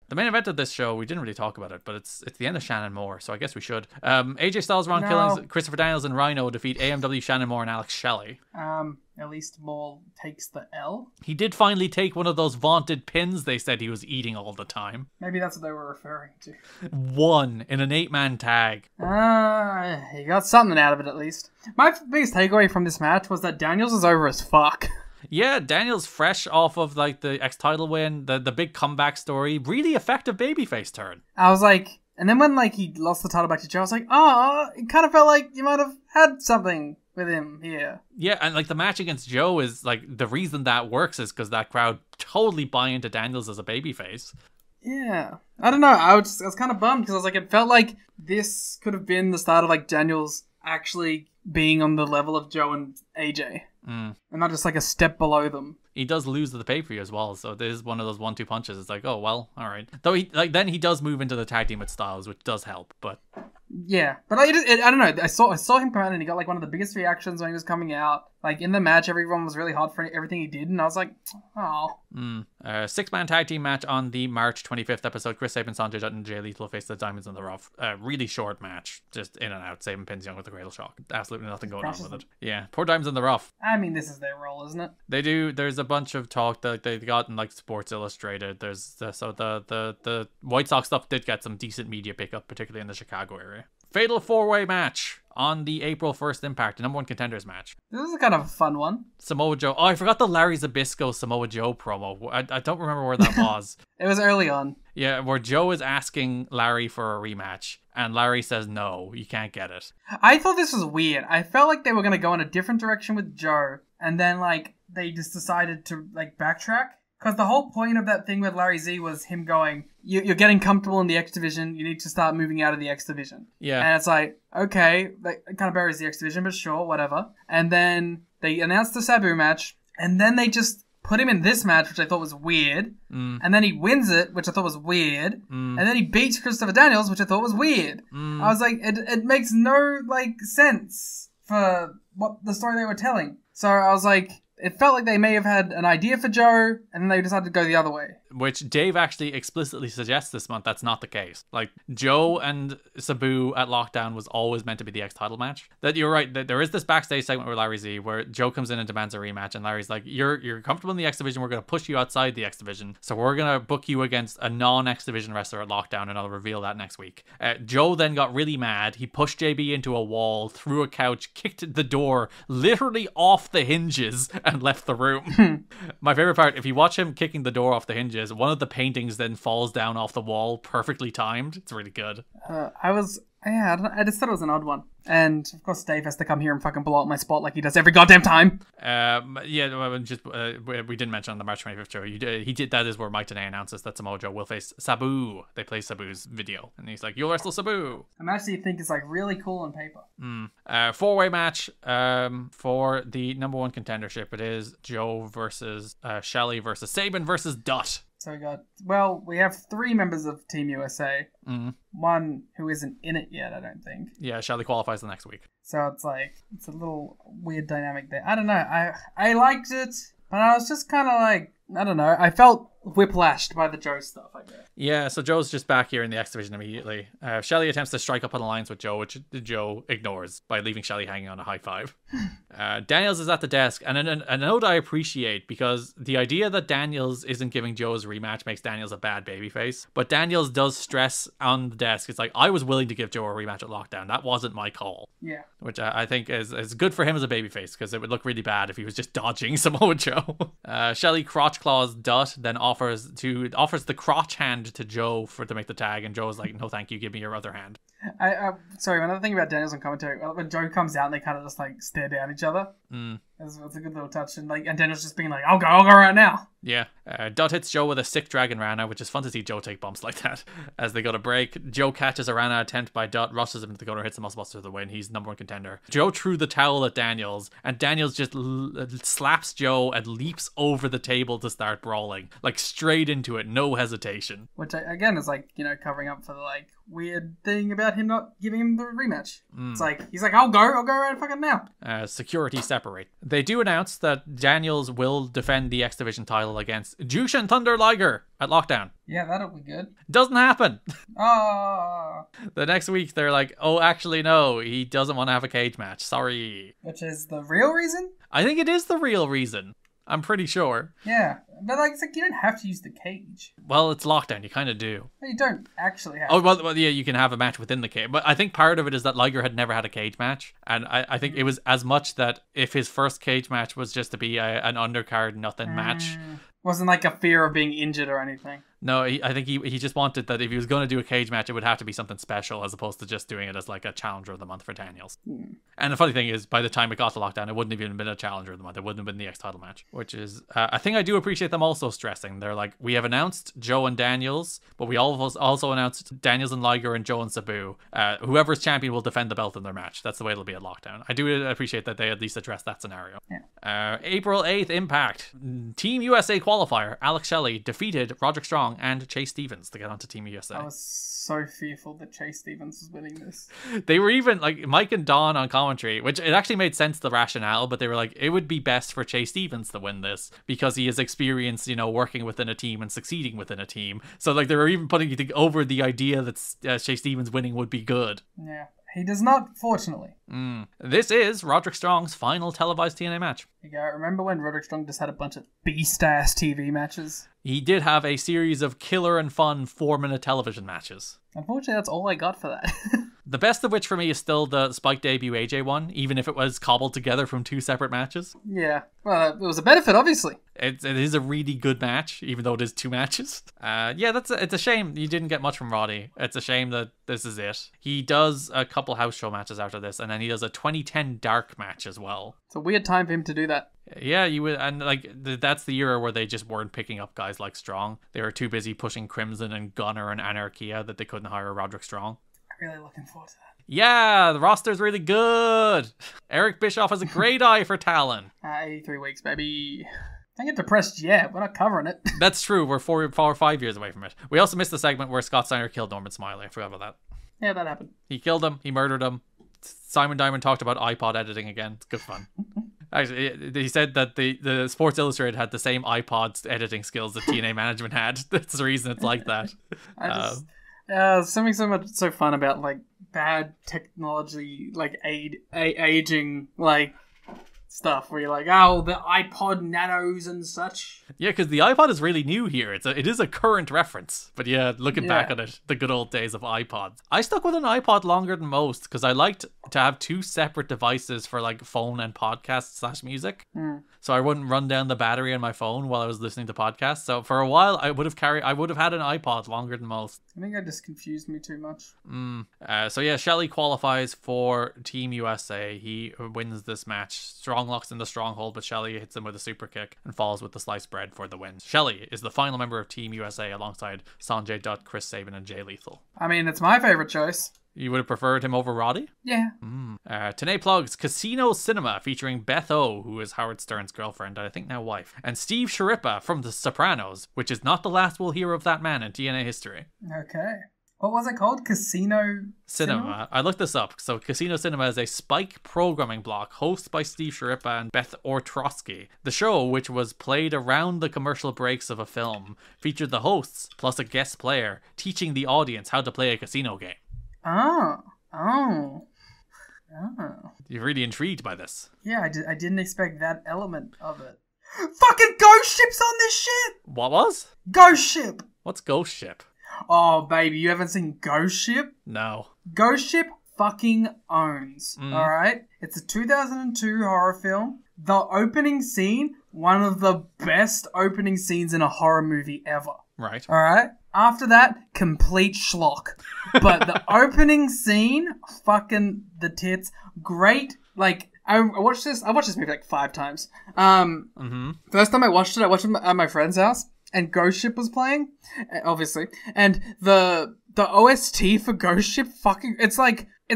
The main event of this show, we didn't really talk about it, but it's the end of Shannon Moore, so I guess we should. AJ Styles, Ron Killings, Christopher Daniels, and Rhino defeat AMW, Shannon Moore, and Alex Shelley. At least Moore takes the L. He did finally take one of those vaunted pins they said he was eating all the time. Maybe that's what they were referring to. One in an 8-man tag. He got something out of it at least. My biggest takeaway from this match was that Daniels is over as fuck. Yeah, Daniels fresh off of like the X-title win, the big comeback story, really effective babyface turn. I was like, and then when like he lost the title back to Joe, I was like, oh, it kind of felt like you might have had something with him here. Yeah, and like the match against Joe is like the reason that works is because that crowd totally buy into Daniels as a babyface. Yeah, I don't know. I was kind of bummed because I was like, it felt like this could have been the start of like Daniels actually being on the level of Joe and AJ. And not just like a step below them. He does lose the pay-per-view as well, so this is one of those 1-2 punches. It's like, oh well, all right. Though then he does move into the tag team with Styles, which does help, but yeah, but I don't know. I saw him come out and he got like one of the biggest reactions when he was coming out. Like in the match, everyone was really hot for everything he did, and I was like, oh. 6-man tag team match on the March 25th episode. Chris Sabin, Sanjay Dutt, and Jay Lethal face the Diamonds in the Rough. Really short match, just in and out. Sabin pins Young with the Cradle Shock. Absolutely nothing going on with it. Yeah, poor Diamonds in the Rough. I mean, this is their role, isn't it? They do. There's a bunch of talk that they got in like Sports Illustrated. There's the White Sox stuff did get some decent media pickup, particularly in the Chicago area. Fatal 4-way match on the April 1st Impact, the number 1 contenders match. This is kind of a fun one. Samoa Joe. Oh, I forgot the Larry Zbyszko Samoa Joe promo. I don't remember where that was. It was early on. Yeah, where Joe is asking Larry for a rematch, and Larry says, no, you can't get it. I thought this was weird. I felt like they were going to go in a different direction with Joe, and then, like, they just decided to, like, backtrack. Because the whole point of that thing with Larry Z was him going, you're getting comfortable in the X Division, you need to start moving out of the X Division. Yeah. And it's like, okay, that kind of buries the X Division, but sure, whatever. And then they announced the Sabu match, and then they just put him in this match, which I thought was weird. And then he wins it, which I thought was weird. And then he beats Christopher Daniels, which I thought was weird. I was like, it makes no, like, sense for what the story they were telling. So I was like, it felt like they may have had an idea for Joe, and then they decided to go the other way. Which Dave actually explicitly suggests this month that's not the case. Like, Joe and Sabu at Lockdown was always meant to be the X-title match. That you're right, that there is this backstage segment with Larry Z where Joe comes in and demands a rematch, and Larry's like, you're comfortable in the X Division, we're going to push you outside the X Division, so we're going to book you against a non-X Division wrestler at Lockdown, and I'll reveal that next week. Joe then got really mad. He pushed JB into a wall, threw a couch, kicked the door literally off the hinges, and left the room. My favorite part, if you watch him kicking the door off the hinges, one of the paintings then falls down off the wall, perfectly timed. It's really good. I just thought it was an odd one. And, of course, Dave has to come here and fucking blow up my spot like he does every goddamn time. We didn't mention on the March 25th show. He did. That is where Mike Tenay announces that Samoa Joe will face Sabu. They play Sabu's video. And he's like, you'll wrestle Sabu. I'm actually think it's, like, really cool on paper. 4-way match for the number 1 contendership. It is Joe versus Shelley versus Sabin versus Dutt. So we have 3 members of Team USA. One who isn't in it yet, I don't think. Yeah, Shelley qualifies the next week. So it's like, it's a little weird dynamic there. I don't know. I liked it, but I was just kind of like, I don't know. I felt whiplashed by the Joe stuff, I guess. Yeah, so Joe's just back here in the X Division immediately. Shelley attempts to strike up an alliance with Joe, which Joe ignores by leaving Shelley hanging on a high five. Daniels is at the desk, and a note I appreciate, because the idea that Daniels isn't giving Joe his rematch makes Daniels a bad babyface. But Daniels does stress on the desk, it's like, I was willing to give Joe a rematch at Lockdown. That wasn't my call. Yeah. Which I think is good for him as a babyface, because it would look really bad if he was just dodging Samoa Joe. Shelley crotch claws Dutt, then offers the crotch hand to Joe to make the tag, and Joe's like, no thank you, give me your other hand. Sorry, another thing about Daniels on commentary, when Joe comes out and they kind of just like stare down each other. It's a good little touch, and Daniels just being like, I'll go right now. Yeah. Dutt hits Joe with a sick Dragon Rana, which is fun to see Joe take bumps like that. As they go to break, Joe catches a Rana attempt by Dutt, rushes him into the corner, hits the muscle buster to the win. He's number 1 contender. Joe threw the towel at Daniels, and Daniels just slaps Joe and leaps over the table to start brawling, like straight into it, no hesitation. Which again is like, covering up for the like weird thing about him not giving him the rematch. It's like, he's like, I'll go right fucking now. Security separate. They do announce that Daniels will defend the X Division title against Jushin Thunder Liger at Lockdown. Yeah, that'll be good. Doesn't happen. Oh. The next week, they're like, oh, actually, no, he doesn't want to have a cage match. Sorry. Which is the real reason? I think it is the real reason. I'm pretty sure. Yeah, but like, it's like you don't have to use the cage. Well, it's Lockdown. You kind of do. Well, you don't actually have Oh, well, yeah, you can have a match within the cage. But I think part of it is that Liger had never had a cage match. And I think it was as much that if his first cage match was just to be an undercard nothing match. Wasn't like a fear of being injured or anything. No, I think he just wanted that if he was going to do a cage match, it would have to be something special as opposed to just doing it as like a challenger of the month for Daniels. And the funny thing is, by the time it got to Lockdown, it wouldn't have even been a challenger of the month. It wouldn't have been the X title match, which is a thing I do appreciate them also stressing. They're like, we have announced Joe and Daniels, but we also announced Daniels and Liger and Joe and Sabu. Whoever's champion will defend the belt in their match. That's the way it'll be at Lockdown. I do appreciate that they at least address that scenario. Yeah. April 8th, Impact. Team USA qualifier, Alex Shelley defeated Roderick Strong and Chase Stevens to get onto Team USA. I was so fearful that Chase Stevens was winning this. They were even like Mike and Don on commentary, which it actually made sense, the rationale, but they were like, it would be best for Chase Stevens to win this because he has experience, working within a team and succeeding within a team. So like they were even putting it over the idea that Chase Stevens winning would be good. Yeah. He does not, fortunately. This is Roderick Strong's final televised TNA match. You go, remember when Roderick Strong just had a bunch of beast-ass TV matches? He did have a series of killer and fun 4-minute television matches. Unfortunately, that's all I got for that. The best of which for me is still the Spike debut AJ one, even if it was cobbled together from 2 separate matches. Yeah, well, it was a benefit, obviously. It is a really good match, even though it is 2 matches. It's a shame you didn't get much from Roddy. It's a shame that this is it. He does a couple house show matches after this, and then he does a 2010 Dark match as well. It's a weird time for him to do that. Yeah, you would, and like that's the era where they just weren't picking up guys like Strong. They were too busy pushing Crimson and Gunner and Anarchia that they couldn't hire Roderick Strong. I'm really looking forward to that. Yeah, the roster's really good. Eric Bischoff has a great eye for talent. 83 weeks, baby. Don't get depressed yet. We're not covering it. That's true. We're 4 or 5 years away from it. We also missed the segment where Scott Steiner killed Norman Smiley. I forgot about that. Yeah, that happened. He killed him. He murdered him. Simon Diamond talked about iPod editing again. It's good fun. Actually, he said that the Sports Illustrated had the same iPod editing skills that TNA management had. That's the reason it's like that. Something so fun about like bad technology, like aging, like stuff where you're like, oh, the iPod Nanos and such. Yeah, because the iPod is really new here. It is a current reference. But yeah, looking back on it, the good old days of iPods. I stuck with an iPod longer than most because I liked to have 2 separate devices for like phone and podcast / music. So I wouldn't run down the battery on my phone while I was listening to podcasts. So for a while, I would have had an iPod longer than most. I think that just confused me too much. So yeah, Shelley qualifies for Team USA. He wins this match. Strong locks in the stronghold, but Shelley hits him with a super kick and falls with the sliced bread for the win. Shelley is the final member of Team USA alongside Sanjay Dutt, Chris Sabin, and Jay Lethal. I mean, it's my favorite choice. You would have preferred him over Roddy? Yeah. TNA plugs Casino Cinema featuring Beth O, who is Howard Stern's girlfriend, and I think now wife, and Steve Sharippa from The Sopranos, which is not the last we'll hear of that man in TNA history. Okay. What was it called? Casino Cinema? I looked this up. So Casino Cinema is a Spike programming block hosted by Steve Sharippa and Beth Ortrosky. The show, which was played around the commercial breaks of a film, featured the hosts plus a guest player teaching the audience how to play a casino game. Oh. You're really intrigued by this. Yeah, I didn't expect that element of it. Fucking Ghost Ship's on this shit! What was? Ghost Ship! What's Ghost Ship? Oh, baby, you haven't seen Ghost Ship? No. Ghost Ship fucking owns, alright? It's a 2002 horror film. The opening scene, one of the best opening scenes in a horror movie ever. Right. Alright? After that, complete schlock. But the opening scene, fucking the tits, great. Like, I watched this movie like 5 times. First time I watched it at my friend's house, and Ghost Ship was playing, obviously. And the OST for Ghost Ship, it's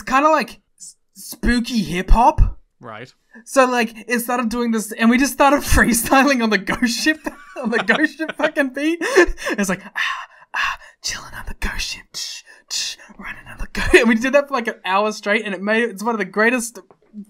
kind of like spooky hip hop. Right. So like, it started doing this, and we just started freestyling on the Ghost Ship, fucking beat. It's like, chilling on the Ghost Ship, running on the Ghost. And we did that for like an hour straight, and it's one of the greatest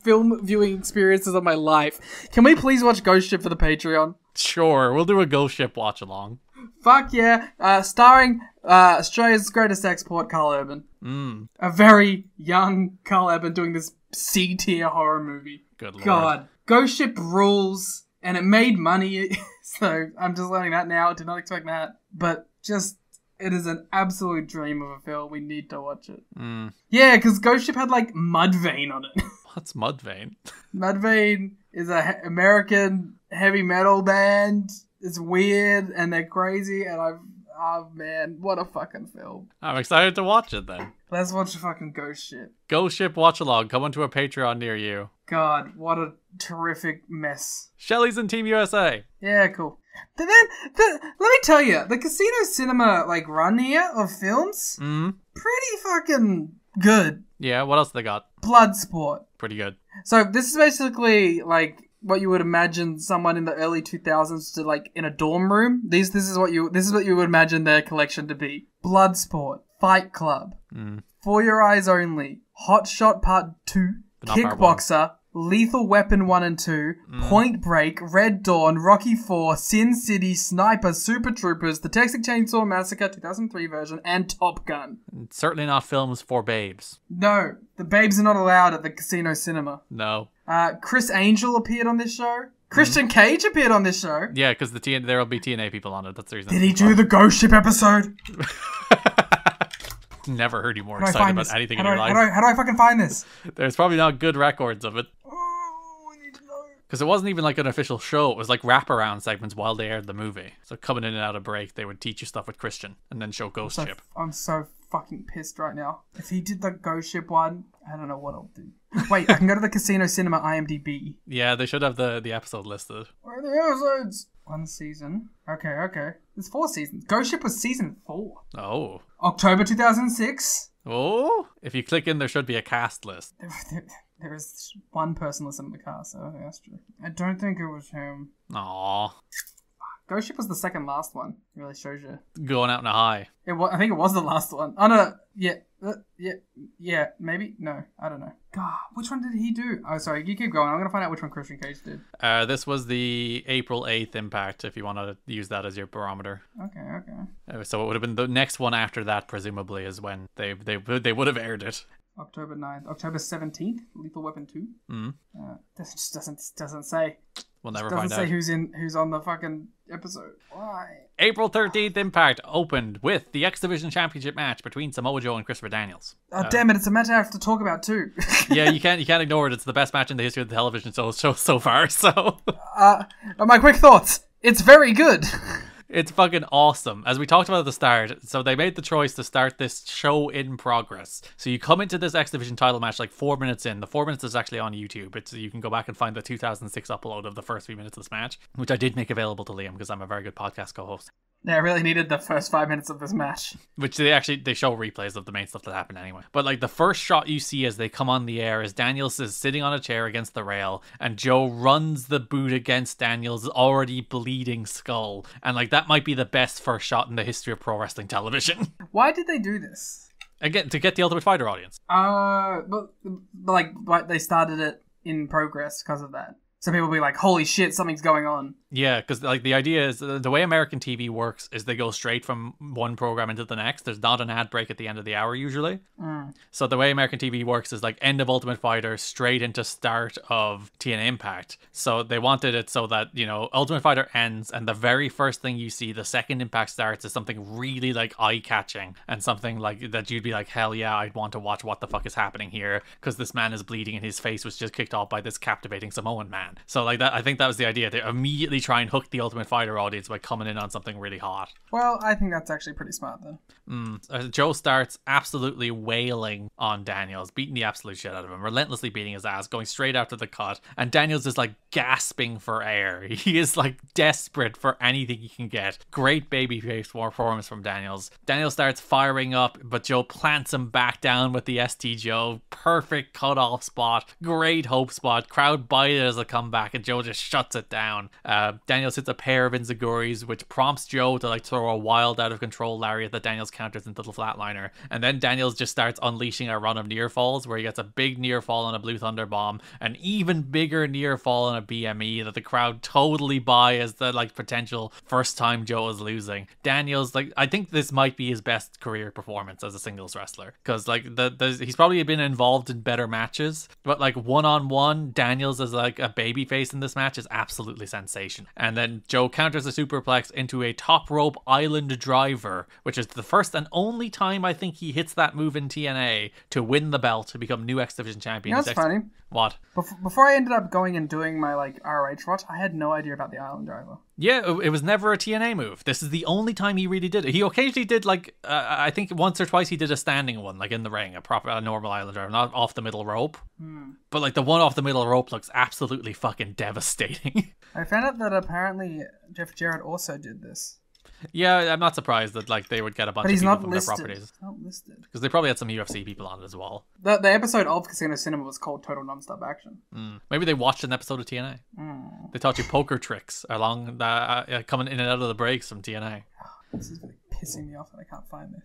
film viewing experiences of my life. Can we please watch Ghost Ship for the Patreon? Sure, we'll do a Ghost Ship watch along. Fuck yeah. Starring Australia's greatest export, Carl Urban. A very young Carl Urban doing this C-tier horror movie. Good lord. God. Ghost Ship rules, and it made money, so I'm just learning that now. Did not expect that. But just, it is an absolute dream of a film. We need to watch it. Yeah, because Ghost Ship had, like, Mudvayne on it. What's Mudvayne? Mudvayne is a American heavy metal band. It's weird, and they're crazy, and oh man, what a fucking film. I'm excited to watch it then. Let's watch the fucking Ghost Ship. Ghost Ship watch along, coming to a Patreon near you. God, what a terrific mess. Shelley's in Team USA. Yeah, cool. But then, let me tell you, the Casino Cinema, like, run here of films, pretty fucking good. Yeah, what else they got? Bloodsport. Pretty good. So, this is basically, like, what you would imagine someone in the early 2000s to, like, in a dorm room. This is what you would imagine their collection to be. Bloodsport, Fight Club, For Your Eyes Only, Hot Shot Part 2, Kickboxer, Lethal Weapon 1 and 2, Point Break, Red Dawn, Rocky 4, Sin City, Sniper, Super Troopers, The Texas Chainsaw Massacre 2003 version, and Top Gun. Certainly not films for babes. No, the babes are not allowed at the Casino Cinema. No. Chris Angel appeared on this show. Christian Cage appeared on this show. Yeah, because there will be TNA people on it. That's the reason. Did he do the Ghost Ship episode? Never heard you more excited about anything in your life. How do I fucking find this? There's probably not good records of it. Oh, I need to know. Because it wasn't even like an official show. It was like wraparound segments while they aired the movie. So coming in and out of break, they would teach you stuff with Christian and then show Ghost Ship. I'm so fucking pissed right now. If he did the Ghost Ship one, I don't know what I'll do. Wait, I can go to the Casino Cinema IMDb. Yeah, they should have the episode listed. Where are the episodes? One season. Okay. There's 4 seasons. Ghost Ship was season 4. Oh. October 2006. Oh? If you click in, there should be a cast list. There is one person listed in the cast, so that's true. I don't think it was him. Aww. Ghost Ship was the second last one. It really shows you. Going out in a high. I think it was the last one. Oh, no. Yeah, maybe? No, I don't know. God, which one did he do? Oh, sorry, you keep going. I'm going to find out which one Christian Cage did. This was the April 8th Impact, if you want to use that as your barometer. Okay. So it would have been the next one after that, presumably, is when they would have aired it. October 9th. October 17th, Lethal Weapon 2. This just doesn't say. We'll never find out. Doesn't say who's on the fucking episode. Why? April 13th Impact opened with the X Division Championship match between Samoa Joe and Christopher Daniels. Oh, damn it, it's a match I have to talk about too. Yeah, you can't ignore it. It's the best match in the history of the television show so far, so... My quick thoughts. It's very good. It's fucking awesome. As we talked about at the start, so they made the choice to start this show in progress. So you come into this X Division title match like 4 minutes in. The 4 minutes is actually on YouTube. You can go back and find the 2006 upload of the first few minutes of this match, which I did make available to Liam because I'm a very good podcast co-host. Yeah, I really needed the first 5 minutes of this match. Which they show replays of the main stuff that happened anyway. But like the first shot you see as they come on the air is Daniels is sitting on a chair against the rail and Joe runs the boot against Daniels' already bleeding skull. And like that might be the best first shot in the history of pro wrestling television. Why did they do this? Again, to get the Ultimate Fighter audience. But they started it in progress because of that. So people will be like, holy shit, something's going on. Yeah, because like the idea is the way American TV works is they go straight from one program into the next. There's not an ad break at the end of the hour usually. So the way American TV works is like end of Ultimate Fighter straight into start of TNA Impact. So they wanted it so that, you know, Ultimate Fighter ends and the very first thing you see, the second Impact starts, is something really like eye-catching and something like that you'd be like, hell yeah, I'd want to watch what the fuck is happening here because this man is bleeding and his face was just kicked off by this captivating Samoan man. So like that, I think that was the idea. They immediately try and hook the Ultimate Fighter audience by coming in on something really hot. Well, I think that's actually pretty smart then. Joe starts absolutely wailing on Daniels, beating the absolute shit out of him, relentlessly beating his ass, going straight after the cut, and Daniels is like gasping for air. He is like desperate for anything he can get. Great babyface performance from Daniels. Daniels starts firing up, but Joe plants him back down with the ST Joe. Perfect cut-off spot. Great hope spot. Crowd buy it as a comeback, and Joe just shuts it down. Daniels hits a pair of enziguris, which prompts Joe to like throw a wild, out of control lariat that Daniels counters into the flatliner, and then Daniels just starts unleashing a run of near falls where he gets a big near fall on a Blue Thunder bomb, an even bigger near fall on a BME that the crowd totally buy as the like potential first time Joe is losing. Daniels, like, I think this might be his best career performance as a singles wrestler, because like he's probably been involved in better matches, but like one-on-one, Daniels as like a babyface in this match is absolutely sensation. And then Joe counters a superplex into a top rope island driver, which is the first and only time I think he hits that move in TNA to win the belt to become new X Division champion. That's funny. What? Before I ended up going and doing my like ROH watch, I had no idea about the island driver. Yeah, it was never a TNA move. This is the only time he really did it. He occasionally did like, I think once or twice he did a standing one, like in the ring, a normal island driver, not off the middle rope. But like the one off the middle rope looks absolutely fucking devastating. I found out that apparently Jeff Jarrett also did this. Yeah, I'm not surprised that like they would get a bunch of people from their properties. He's not listed. Because they probably had some UFC people on it as well. The episode of Casino Cinema was called Total Nonstop Action. Maybe they watched an episode of TNA. They taught you poker tricks along the, coming in and out of the breaks from TNA. This is really pissing me off that I can't find this.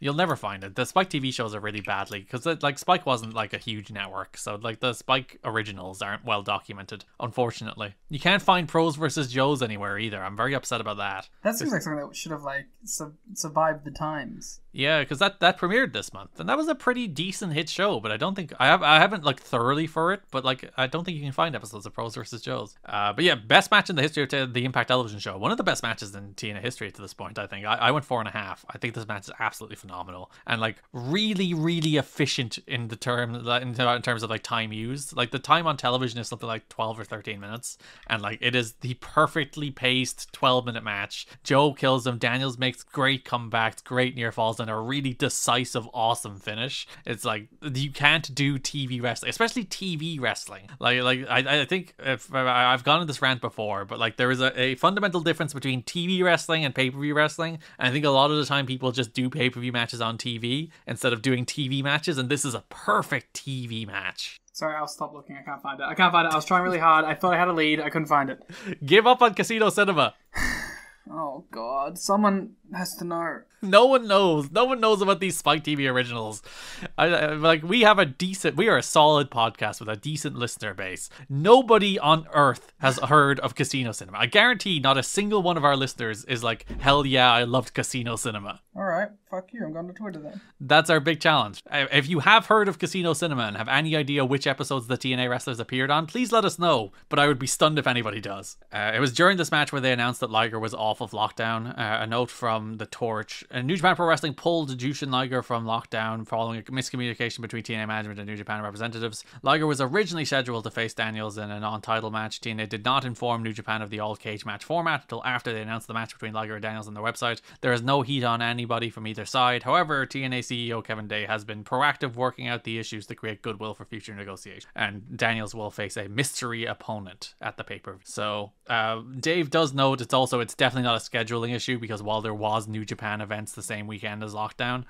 You'll never find it. The Spike TV shows are really badly, because like Spike wasn't like a huge network, so like the Spike originals aren't well documented, unfortunately. You can't find Pros versus Joes anywhere either. I'm very upset about that. That seems like something that should have like survived the times. Yeah, because that premiered this month, and that was a pretty decent hit show. But I don't think I haven't like thoroughly for it, but like I don't think you can find episodes of Pros versus Joes. But yeah, best match in the history of the Impact Television show. One of the best matches in TNA history to this point. I think I went 4.5. I think this match is absolutely phenomenal and like really, really efficient in terms of like time used. Like the time on television is something like 12 or 13 minutes, and like it is the perfectly paced 12-minute match. Joe kills him. Daniels makes great comebacks, great near falls, and a really decisive, awesome finish. It's like you can't do TV wrestling, especially TV wrestling. I think if I've gone on this rant before, but like there is a fundamental difference between TV wrestling and pay-per-view wrestling. And I think a lot of the time people just do pay-per-view matches on TV instead of doing TV matches, and this is a perfect TV match. Sorry, I'll stop looking. I can't find it. I was trying really hard. I thought I had a lead. I couldn't find it. Give up on Casino Cinema. Oh God, someone has to know. No one knows. No one knows about these Spike TV originals. We are a solid podcast with a decent listener base. Nobody on earth has heard of Casino Cinema. I guarantee not a single one of our listeners is like, hell yeah, I loved Casino Cinema. All right, fuck you. I'm going to Twitter then. That's our big challenge. If you have heard of Casino Cinema and have any idea which episodes the TNA wrestlers appeared on, please let us know. But I would be stunned if anybody does. It was during this match where they announced that Liger was off of lockdown. A note from The Torch. New Japan Pro Wrestling pulled Jushin Liger from lockdown following a miscommunication between TNA management and New Japan representatives. Liger was originally scheduled to face Daniels in a non-title match. TNA did not inform New Japan of the all-cage match format until after they announced the match between Liger and Daniels on their website. There is no heat on anybody from either side. However, TNA CEO Kevin Day has been proactive working out the issues to create goodwill for future negotiations. And Daniels will face a mystery opponent at the pay-per-view. So, Dave does note it's definitely not a scheduling issue, because while there was New Japan events the same weekend as lockdown,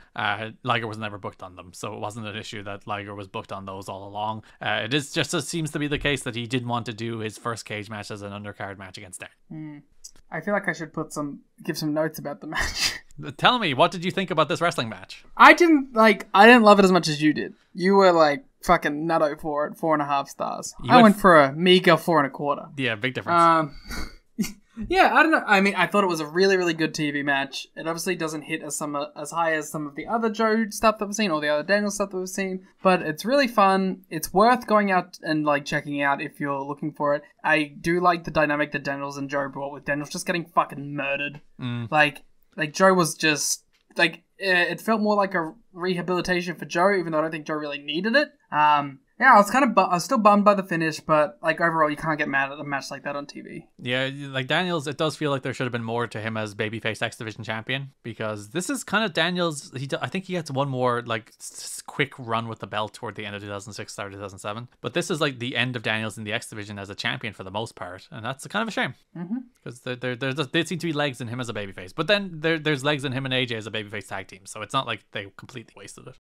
Liger was never booked on them, so it wasn't an issue that Liger was booked on those all along. It seems to be the case that he didn't want to do his first cage match as an undercard match against Dan. I feel like I should give some notes about the match. Tell me, what did you think about this wrestling match? I didn't love it as much as you did. You were like fucking nutto for it, 4.5 stars. I went for a meager 4.25. Yeah, big difference. Yeah, I don't know. I mean, I thought it was a really, really good TV match. It obviously doesn't hit as high as some of the other Joe stuff that we've seen, or the other Daniel stuff that we've seen, but it's really fun. It's worth going out and like checking out if you're looking for it. I do like the dynamic that Daniels and Joe brought, with Daniels just getting fucking murdered. Like Joe was just like, it felt more like a rehabilitation for Joe, even though I don't think Joe really needed it. Yeah, I was still bummed by the finish, but like overall, you can't get mad at a match like that on TV. Yeah, like Daniels, it does feel like there should have been more to him as babyface X Division champion, because this is kind of Daniels. I think he gets one more like quick run with the belt toward the end of 2006, start of 2007. But this is like the end of Daniels in the X Division as a champion for the most part, and that's kind of a shame, because there seem to be legs in him as a babyface. But then there's legs in him and AJ as a babyface tag team, so it's not like they completely wasted it.